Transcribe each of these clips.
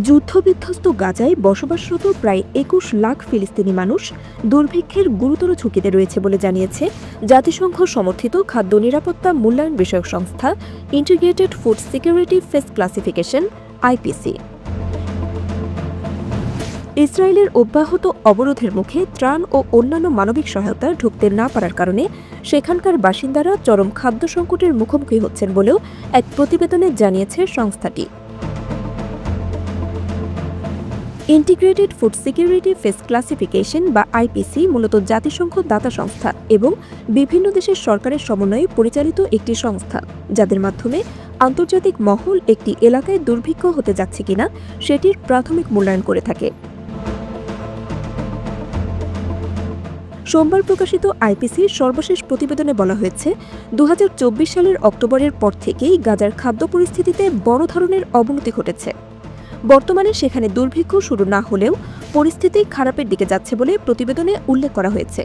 যুদ্ধবিধ্বস্ত গাজায় বসবাসরত প্রায় ২১ লাখ ফিলিস্তিনি মানুষ দুর্ভিক্ষের গুরুতর ঝুঁকিতে রয়েছে বলে জানিয়েছে জাতিসংঘ সমর্থিত খাদ্য নিরাপত্তা মূল্যায়ন বিষয়ক সংস্থা integrated food security face classification IPC. ইসরায়েলের অব্যাহত অবরোধের মুখে ত্রাণ ও অন্যান্য মানবিক সহায়তা ঢুকতে না পারার কারণে সেখানকার বাসিন্দারা চরম খাদ্য সংকটের মুখোমুখি হচ্ছেন বলেও এক প্রতিবেদনে জানিয়েছে সংস্থাটি। Integrated food security face classification বা আইপিসি মূলত জাতিসংঘ দাতা সংস্থা এবং বিভিন্ন দেশের সরকারের সমন্বয়ে পরিচালিত একটি সংস্থা, যাদের মাধ্যমে আন্তর্জাতিক মহল একটি এলাকায় দুর্ভিক্ষ হতে যাচ্ছে কিনা সেটির প্রাথমিক মূল্যায়ন করে থাকে। সোমবার প্রকাশিত আইপিসির সর্বশেষ প্রতিবেদনে বলা হয়েছে, ২০২৪ সালের অক্টোবরের পর থেকেই গাজার খাদ্য পরিস্থিতিতে বড় ধরনের অবনতি ঘটেছে। বর্তমানে সেখানে দুর্ভিক্ষ শুরু না হলেও পরিস্থিতি খারাপের দিকে যাচ্ছে বলে প্রতিবেদনে উল্লেখ করা হয়েছে।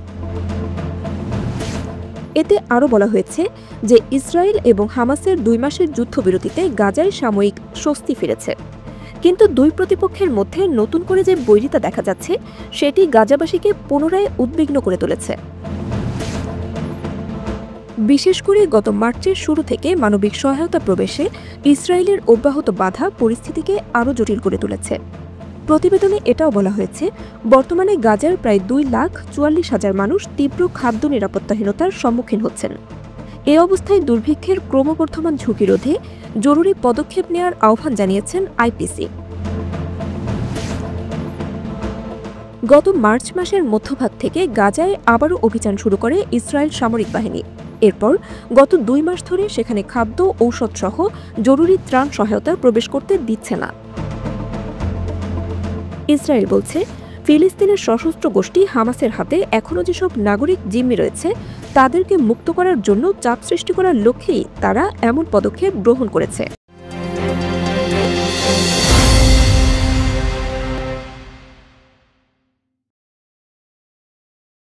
এতে আরও বলা হয়েছে যে ইসরায়েল এবং হামাসের ২ মাসের যুদ্ধবিরতিতে গাজায় সাময়িক স্বস্তি ফিরেছে, কিন্তু দুই প্রতিপক্ষের মধ্যে নতুন করে যে বৈরিতা দেখা যাচ্ছে সেটি গাজাবাসীকে পুনরায় উদ্বিগ্ন করে তুলেছে। বিশেষ করে গত মার্চের শুরু থেকে মানবিক সহায়তা প্রবেশে ইসরায়েলের অব্যাহত বাধা পরিস্থিতিকে আরও জটিল করে তুলেছে। প্রতিবেদনে এটাও বলা হয়েছে, বর্তমানে গাজার প্রায় ২,৪৪,০০০ মানুষ তীব্র খাদ্য নিরাপত্তাহীনতার সম্মুখীন হচ্ছেন। এ অবস্থায় দুর্ভিক্ষের ক্রমবর্ধমান ঝুঁকি রোধে জরুরি পদক্ষেপ নেওয়ার আহ্বান জানিয়েছেন আইপিসি। গত মার্চ মাসের মধ্যভাগ থেকে গাজায় আবারও অভিযান শুরু করে ইসরায়েল সামরিক বাহিনী। এরপর গত ২ মাস ধরে সেখানে খাদ্য, ঔষধ সহ জরুরি ত্রাণ সহায়তা প্রবেশ করতে দিচ্ছে না। ইসরায়েল বলছে, ফিলিস্তিনের সশস্ত্র গোষ্ঠী হামাসের হাতে এখনও যেসব নাগরিক জিম্মি রয়েছে তাদেরকে মুক্ত করার জন্য চাপ সৃষ্টি করার লক্ষ্যেই তারা এমন পদক্ষেপ গ্রহণ করেছে।